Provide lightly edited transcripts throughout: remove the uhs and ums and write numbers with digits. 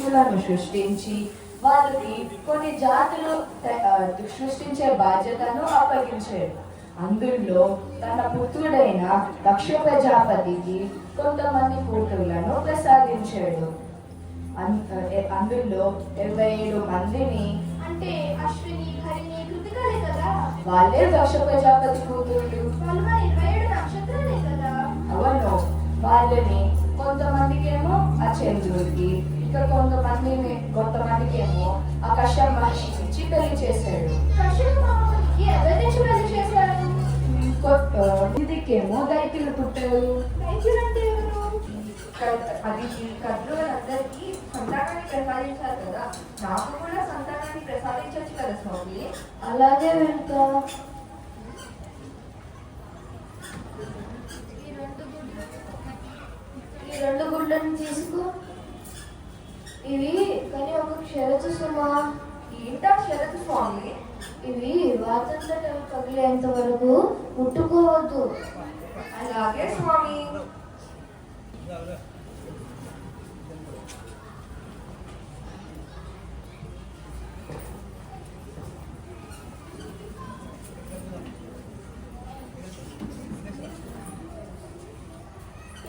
పక్షులను సృష్టించి వారికి కొన్ని జాతులు సృష్టించే బాధ్యతను అప్పగించాడు. అందులో తన పుత్రుడైన దక్ష ప్రజాపతికి కొంతమంది కూతుళ్లను ప్రసాదించాడు. అందులో 27 మందిని, అంటే అశ్విని, హరిణి, కృతికలే కదా? వాళ్ళే దక్ష ప్రజాపతి కూతుళ్ళు. వాళ్ళు 27 నక్షత్రాలే కదా? అవును. వాళ్ళని కొంతమందికేమో ఆ చంద్రుడికి, ఇంకా కొంతమందికేమో ఆ కశ్యప మహర్షికి ఇచ్చి పెళ్లి చేశాడు. కశ్యప మహామునికి ఎవరిని పెళ్లి చేశారు? ఇదికేమో దైత్యులు పుట్టారు. దైత్యులు అంటే ఎవరు? అది కద్రులందరికీ సంతానాన్ని ప్రసాదించారు కదా, నాకు కూడా సంతానాన్ని ప్రసాదించవచ్చు కదా స్వామి. అలాగే వెళ్తా. ఈ రెండు గుడ్లను తీసుకో. ఇవి కానీ ఒక షరతు సుమా. ఏంటా షరతు స్వామి? ఇవి వాతంతట పగిలేంత వరకు ముట్టుకోవద్దు. అలాగే స్వామి.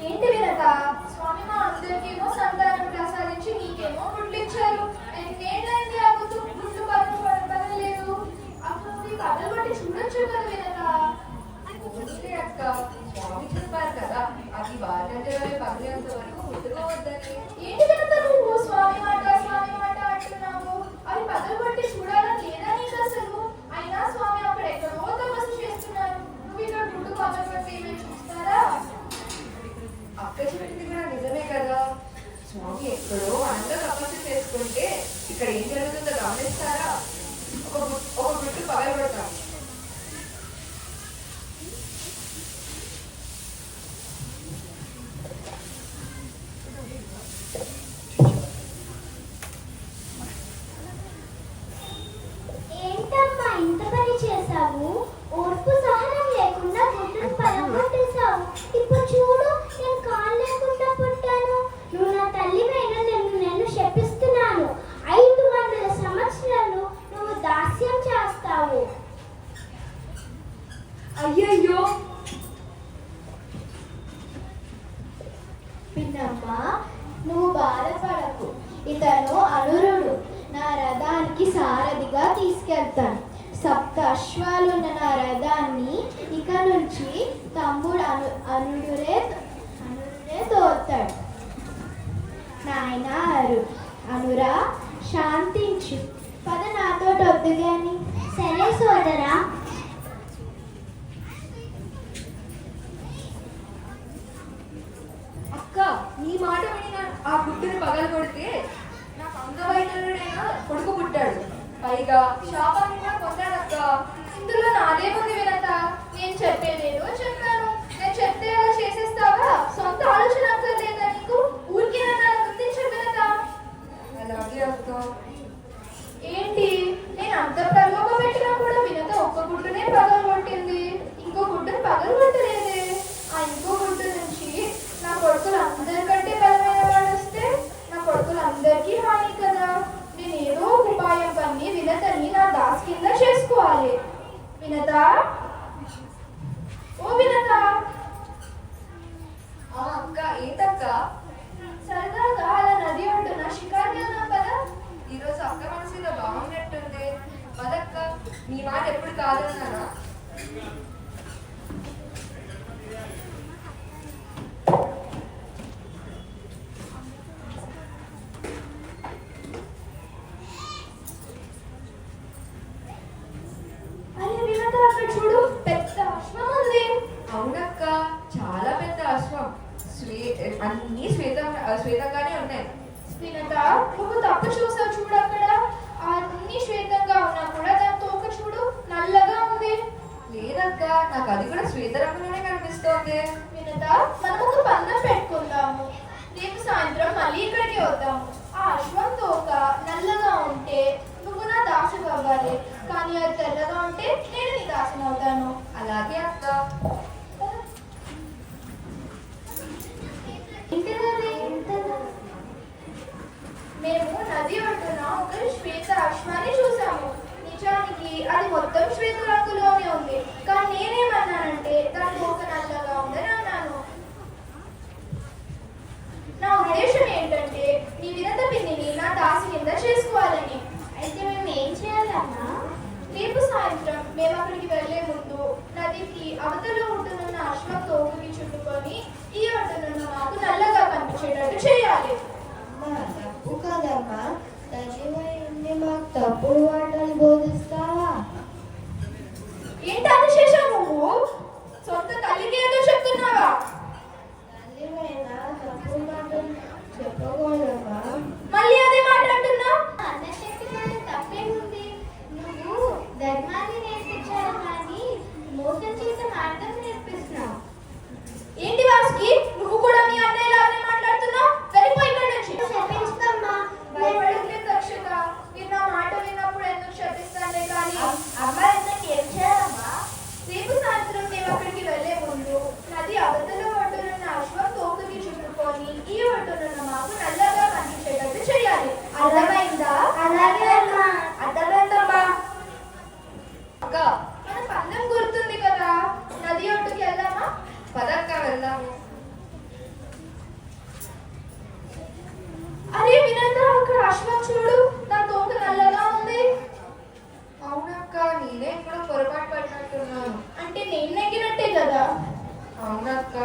ఏంటి వినత? స్వామి మా అందరికేమో సంతానం ప్రసాదించి నీకేమో గుడ్లిచ్చారు. నేనైంది ఆ గుడ్లు పగలలేదు. అప్పుడు నీ కథలు బట్టి చూడొచ్చు కదా వినత. అక్క, స్వామి చెప్పారు కదా అది బాధ్యతలే పగిలేంత వరకు ముట్టుకోవద్దని. ఏంటి వినత నువ్వు స్వామి మాట అంటున్నావు? అవి పగలు బట్టి చూడాలని లేదా నీకు అసలు? అయినా స్వామి అక్కడ ఎక్కడో తపస్సు చేస్తున్నారు. నువ్వు ఇక్కడ గుడ్డు పగలు బట్టి ఏమైనా చూస్తారా? అక్క చెప్పింది కూడా నిజమే కదా. స్వామి ఎక్కడో అందరూ తపస్సు చేసుకుంటే ఇక్కడ ఏం జరుగుతుందో గమనిస్తారా? ఒక గుట్టు పగలబడతాం. ఏంటమ్మా ఇంత పని చేశావు? ఓర్పు సహనం లేకుండా గుడ్డును పగలగొట్టేశావు. ఇప్పుడు చూడు, నేను కాలు లేకుండా పుట్టాను. నువ్వు నా తల్లివైన నేను శపిస్తున్నాను. 500 సంవత్సరాలు నువ్వు దాస్యం చేస్తావు. అయ్యయ్యో, పిన్నమ్మా నువ్వు బాధపడకు. ఇతను అనురుడు. నా రథానికి సారథిగా తీసుకెళ్తాను. 7 అశ్వాలున్న నా రథాన్ని ఇక నుంచి తమ్ముడు అనురుడే తోస్తాడు. నాయన అనురా, శాంతించు. పద నాతో వద్దు గాని. సరే సోదరా. అక్క, నీ మాట విని ఆ గుట్టుని పగలగొడితే నాకు అంగవైకల్యుడైన కొడుకు పుట్టాడు. పైగా శాపాన్ని కూడా పొందాడక్క. ఇందులో నాదేముంది వినత? నేను చెప్పేదేదో చెప్పాను. నేను చెప్తే అలా చేసేస్తావా? సొంత ఆలోచన అక్కర్లేదా నీకు? ఊరికే నన్ను గుర్తించు వినత. అలాగే అక్క. ఏంటి, నేను అంత ప్రలోభ పెట్టినా కూడా వినత ఒక్క గుడ్డునే పగలగొట్టింది. ఇంకో గుడ్డుని పగలగొట్టలేదే. ఆ ఇంకో గుడ్డు నుంచి నా కొడుకులు అందరికంటే బలమైన వాడు వస్తే నా కొడుకులందరికీ హాని కదా. నేను ఏదో ఒక ఉపాయం పన్ని వినతని నా దాస్ కింద చేసుకోవాలి. వినత, ఓ వినత. అక్క, ఏంటక్క? సరదాగా అలా నది ఒడ్డున షికారు వెళ్దాం పదా. ఈరోజు అక్క మనసులో బాగున్నట్టుంది. పదక్క, నీ మాట ఎప్పుడు కాదన్నానా? అరే వినత, అక్కడ చూడు, పెద్ద అశ్వం ఉంది. అవునక్క, చాలా పెద్ద అశ్వం. అన్ని శ్వేతంగానే ఉన్నాయి. వినత, నువ్వు తప్పు చూసావు. చూడు అక్కడ అన్ని శ్వేతంగా ఉన్నా కూడా దాని తోక చూడు నల్లగా ఉంది. లేదక్క, నాకు అది కూడా శ్వేత రంగులోనే కనిపిస్తోంది. వినత, మనం ఒక పందెం పెట్టుకుందాము. రేపు సాయంత్రం మళ్ళీ ఇక్కడికి వద్దాము. ఆ అశ్వం తోక నల్లగా ఉంటే నువ్వు నా దాసు అవ్వాలి, కానీ అది తెల్లగా ఉంటే నేను నీ దాసుని అవుతాను. అలాగే అక్క. మేము నది ఒడ్డున ఒక శ్వేత అశ్వాన్ని చూసాము. నిజానికి అది మొత్తం శ్వేత రంగులోనే ఉంది. కానీ నేనేమన్నానంటే దాని ఒక నల్లగా ఉందని అన్నాను. నా ఉద్దేశం ఏంటంటే నీ వినత పిన్నిని నా దాసి కింద చేసుకోవాలని. అయితే మేము ఏం చేయాలమ్మా? రేపు సాయంత్రం మేము అక్కడికి వెళ్లే ముందు నదికి అవతల ఉంటున్న అశ్వం తోకకి చుట్టుకొని ఈ ఒడ్డునున్న మాకు నల్లగా కనిపించేటట్టు చేయాలి. తప్పు కదమ్మా, తల్లివైంది మాకు తప్పుడు వాటలు బోధిస్తావా? ఏంటని చేశావు నువ్వు? సొంత తల్లికి ఏదో చెప్తున్నావా? తల్లివైనా తప్పుడు మాటలు చెప్పకూడదమ్మా. మళ్ళీ అదే మాట్లాడుతున్నావు? అన్న చెప్పిన తప్పేముంది? నువ్వు ధర్మాన్ని నేర్పించావు కానీ మోసం చేసే మార్గం నేర్పిస్తున్నావు. ఏంటి వాసుకి, నువ్వు కూడా మీ అన్నయ్య లాగానే మాట్లాడుతున్నావు? వెళ్ళిపోయి ఇక్కడి నుంచి. క్షమించమ్మా. భయపడట్లేదు దక్షిత. మీరు నా మాట విన్నప్పుడు ఎందుకు క్షమిస్తానే కానీ అమ్మ ఎందుకు ఏం చేయాలమ్మా? రేపు సాయంత్రం మేము అక్కడికి వెళ్లే ముందు నది అవతల ఒడ్డునున్న అశ్వం తోకకి చుట్టుకొని ఈ ఒడ్డునున్న మాకు నల్లగా కనిపించేటట్టు చేయాలి. అర్థమైందా? అలాగే అమ్మా. అర్థమైందమ్మా. అక్క, మన పందెం గుర్తుంది కదా, నది ఒడ్డుకి వెళ్దామా? పదక్క వెళ్దాము. అరే వినంత, అక్కడ అశ్వం చూడు, నా తోక నల్లగా ఉంది. అవునక్క, నేనే కూడా పొరపాటు పడినట్టున్నాను. అంటే నేను నెగ్గినట్టే కదా? అవునక్క.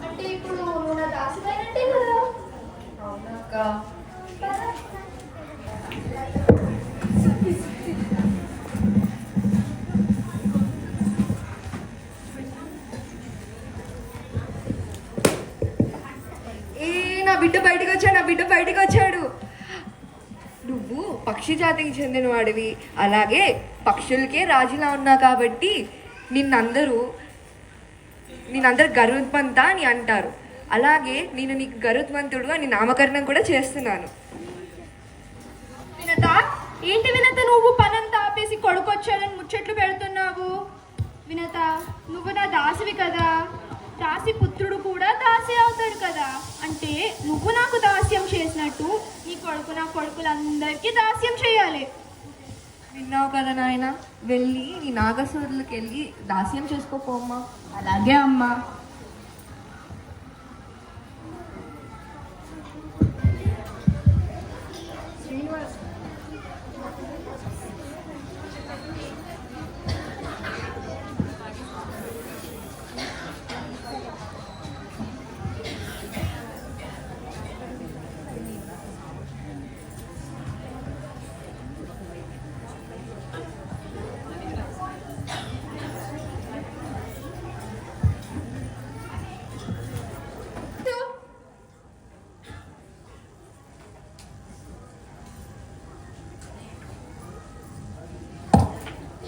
అంటే ఇప్పుడు నువ్వు నా దాసిపోయినట్టే కదా? అవునక్క. పద. నా బిడ్డ బయటకు వచ్చాడు, నా బిడ్డ బయటకు వచ్చాడు. నువ్వు పక్షి జాతికి చెందిన వాడివి, అలాగే పక్షులకే రాజులా ఉన్నా కాబట్టి నిన్నందరూ గరుత్మంత అని అంటారు. అలాగే నేను నీకు గరుత్మంతుడుగా నీ నామకరణం కూడా చేస్తున్నాను. వినత, ఏంటి వినత, నువ్వు పనంతా ఆపేసి కొడుకొచ్చాడని ముచ్చట్లు పెడుతున్నావు? వినత, నువ్వు నా దాసివి కదా, దాసి పుత్రుడు కూడా దాసి అవుతాడు కదా. అంటే నువ్వు నాకు దాస్యం చేసినట్టు నీ కొడుకు నా కొడుకులందరికీ దాస్యం చేయాలి. విన్నావు కదా నాయన, వెళ్ళి నీ నాగసూరులకు వెళ్ళి దాస్యం చేసుకోపోమ్మా. అలాగే అమ్మా.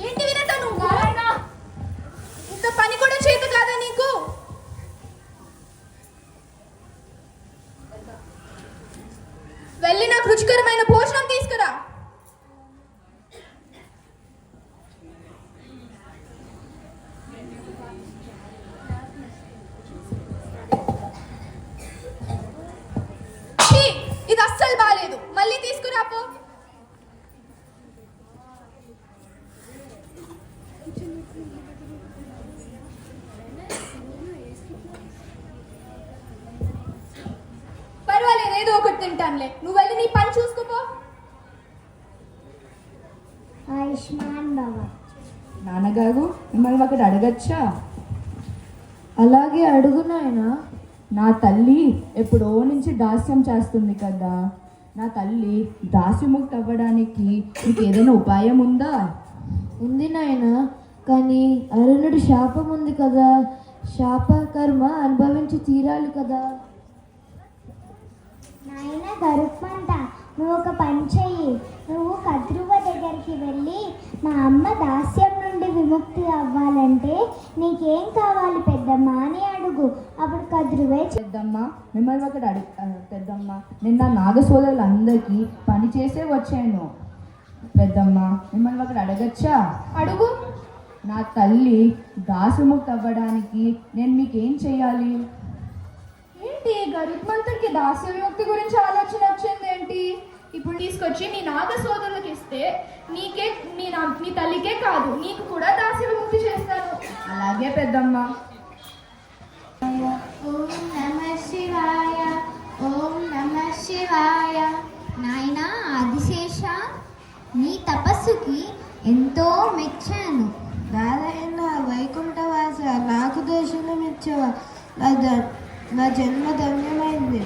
ఏంటి వినత, నువ్వు ఇంత పని కూడా చేత కాదా నీకు? వెళ్ళి నాకు రుచికరమైన భోజనం తీసుకురా. ఇది అస్సలు బాలేదు, మళ్ళీ తీసుకురాపో. పర్వాలేదు, ఏదో ఒకటి తింటానులే, నువ్వు వెళ్ళి నీ పని చూసుకోపో. ఆయుష్మాన్ భవ. నాన్నగారు మిమ్మల్ని ఒకటి అడగచ్చా? అలాగే అడుగు నాయనా. నా తల్లి ఎప్పుడో నుంచి దాస్యం చేస్తుంది కదా, నా తల్లి దాస్యముక్తి అవ్వడానికి మీకు ఏదైనా ఉపాయం ఉందా? ఉంది నాయనా, కానీ అరుణుడి శాపం ఉంది కదా, శాప కర్మ అనుభవించి తీరాలి కదా. నాయన గరుత్మంత, నువ్వు ఒక పని చెయ్యి. నువ్వు కద్రువ దగ్గరికి వెళ్ళి మా అమ్మ దాస్యం నుండి విముక్తి అవ్వాలంటే నీకేం కావాలి పెద్దమ్మ అని అడుగు. అప్పుడు కద్రువే పెద్దమ్మ మిమ్మల్ని ఒకటి పెద్దమ్మ, నిన్న నాగసోదరులందరికీ పని చేసే వచ్చాను. పెద్దమ్మ మిమ్మల్ని ఒకటి అడగచ్చా? అడుగు. నా తల్లి దాస్యముక్తి అవ్వడానికి నేను మీకేం చెయ్యాలి? ఏంటి గరుత్మంతుడికి దాస్య విముక్తి గురించి ఆలోచన వచ్చింది ఏంటి? తీసుకొచ్చి నీ నాగ సోదరులకు ఇస్తే నీ తల్లికే కాదు నీకు కూడా దాసి విముక్తి చేస్తాను. అలాగే పెద్దమ్మ. ఓం నమ శివాయ, ఓం నమ శివాయ. నాయనా ఆదిశేష, నీ తపస్సుకి ఎంతో మెచ్చాను. నారాయణ వైకుంఠవాస, నాకు దర్శనం ఇచ్చావా? నా జన్మ ధన్యమైంది.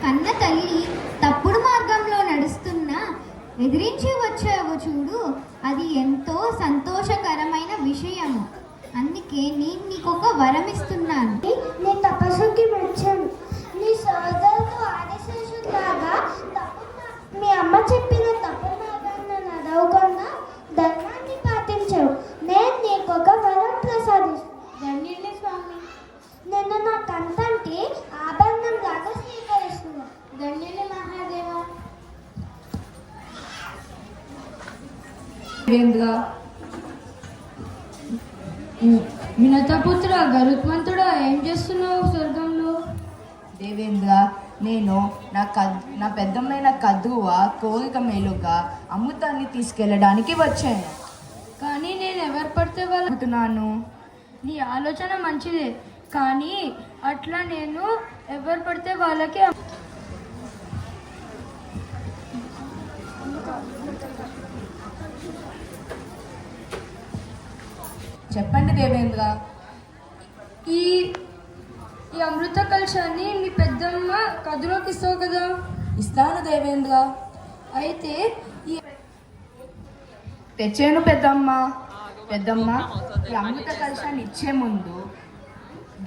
కన్న తల్లి తప్పుడు మార్గంలో నడుస్తున్నా ఎదిరించి వచ్చావు చూడు, అది ఎంతో సంతోషకరమైన విషయము. అందుకే నేను నీకొక వరం ఇస్తున్నాను. నీ తపస్సుకి మెచ్చాను. నీ సోదరుడు ఆదిశేషులాగా మీ అమ్మ చెప్పిన తప్పు మార్గాన్ని నడవకుండా ధర్మాన్ని పాటించావు. నేను నీకొక వరం ప్రసాదిస్తాను స్వామి. నిన్ను నా కంతంటి ఆభరణం లాగా స్వీకరిస్తున్నాను. ధన్యుని మహాదేవ. వినతపుత్ర గరుత్మంతుడా, ఏం చేస్తున్నావు స్వర్గంలో? దేవేంద్ర, నేను నా పెద్దమ్మైన కదువ కోరిక మేలుగా అమృతాన్ని తీసుకెళ్ళడానికి వచ్చాను. కానీ నేను ఎవరు పడితే వాళ్ళు అడుగుతున్నాను. నీ ఆలోచన మంచిదే, కానీ అట్లా నేను ఎవరు పడితే వాళ్ళకి చెప్పండి దేవేంద్ర. ఈ ఈ అమృత కలశాన్ని మీ పెద్దమ్మ కదులోకి ఇస్తావు కదా? ఇస్తాను దేవేంద్ర. అయితే ఈ తెచ్చాను పెద్దమ్మ. పెద్దమ్మ, ఈ అమృత కలశాన్ని ఇచ్చే ముందు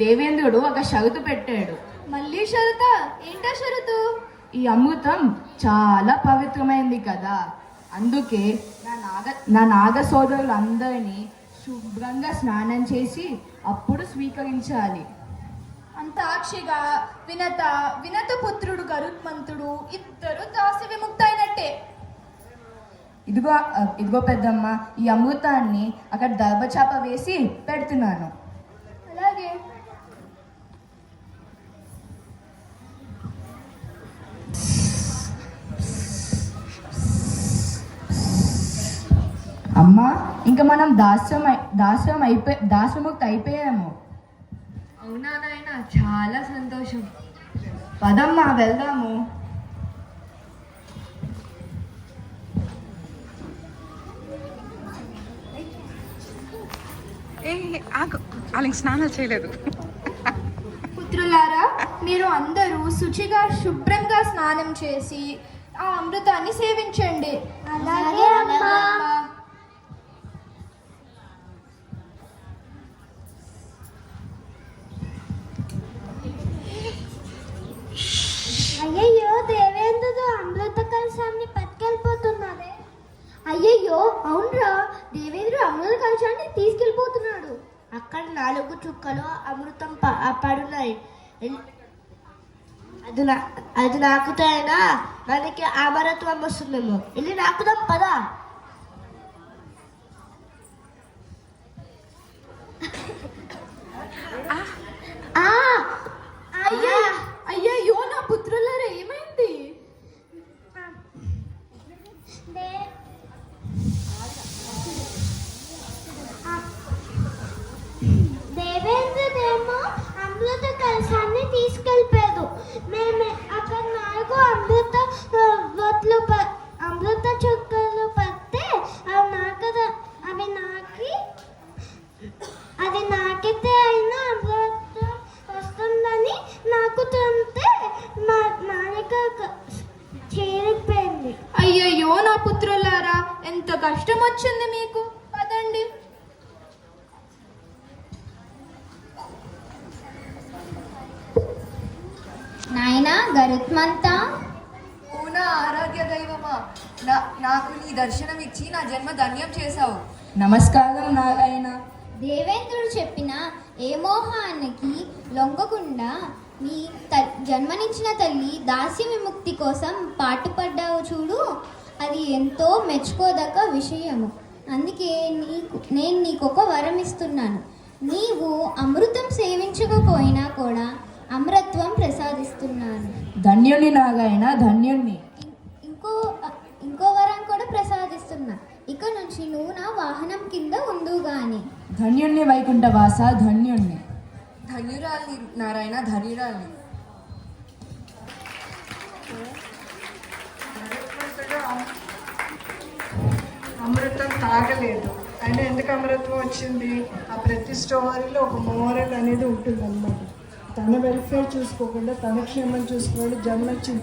దేవేంద్రుడు ఒక షరతు పెట్టాడు. మళ్ళీ షరతా? ఏంటా షరతు? ఈ అమృతం చాలా పవిత్రమైంది కదా, అందుకే నా నాగ సోదరులందరినీ శుభ్రంగా స్నానం చేసి అప్పుడు స్వీకరించాలి. అంతాక్షిగా వినత పుత్రుడు గరుత్మంతుడు ఇద్దరు దాసి విముక్తి అయినట్టే. ఇదిగో పెద్దమ్మ, ఈ అమృతాన్ని అక్కడ దర్భచాప వేసి పెడుతున్నాను. అలాగే. అమ్మా, ఇంకా మనం దాస్యముక్తి అయిపోయాము. అవునా నాయన, చాలా సంతోషం. పదమ్మా వెళ్దాము. వాళ్ళకి స్నానాలు చేయలేదు. పుత్రులారా, మీరు అందరూ శుచిగా శుభ్రంగా స్నానం చేసి ఆ అమృతాన్ని సేవించండి. అలాగే అమ్మా. అయ్యయ్యో, దేవేంద్రుడు అమృత కలశాన్ని పట్టుకెళ్ళిపోతున్నారే. అయ్యయ్యో, అవునరా, దేవేంద్రుడు అమృత కలశాన్ని తీసుకెళ్ళిపోతున్నాడు. అక్కడ 4 చుక్కలు అమృతం పడున్నాయి. అది నాకుతాయినా మనకి అమరత్వం వస్తుందేమో. వెళ్ళి నాకుదాం పదా. అయ్యయ్యో, నా పుత్రులారా, ఏమైంది? దేవేంద్రుడేమో అమృత కలశాన్ని తీసుకెళ్ళిపోయాడు. మేము అక్కడ 4 అమృత చుక్కలు పడితే అది నాకితే అయినా అమృతం వస్తుందని నాకు తంతే మానిక చేరిపోయింది. అయ్యయ్యో, నా పుత్రులారా, ఎంత కష్టం వచ్చింది మీకు. పదండి. నాయనా గరుత్మంతా, అవునా ఆరాధ్య దైవమా, నాకు నీ దర్శనం ఇచ్చి నా జన్మ ధన్యం చేశావు. నమస్కారం నారాయణ. దేవేంద్రుడు చెప్పిన ఏ మోహానికి లొంగకుండా నీ జన్మనిచ్చిన తల్లి దాస్య విముక్తి కోసం పాటుపడ్డావు చూడు, అది ఎంతో మెచ్చుకోదగ్గ విషయము. అందుకే నేను నీకొక వరం ఇస్తున్నాను. నీవు అమృతం సేవించకపోయినా కూడా అమరత్వం ప్రసాదిస్తున్నాను. ధన్యుణ్ణి నారాయణ, ధన్యుణ్ణి. ఇంకో నుంచి నువ్వు నా వాహనం కింద ఉందు గాని. ధన్యుణ్ణి వైకుంఠవాస, ధన్యుణ్ణి. ధన్యురాలి నారాయణ, ధన్యురాలి. అమృతం తాగలేదు, అయినా ఎందుకు అమృతం వచ్చింది? ఆ ప్రతి స్టోరీలో ఒక మోరల్ అనేది ఉంటుంది అన్నమాట. తన వెల్ఫేర్ చూసుకోకుండా తన క్షేమం చూసుకోవాలి, జన్మ చింత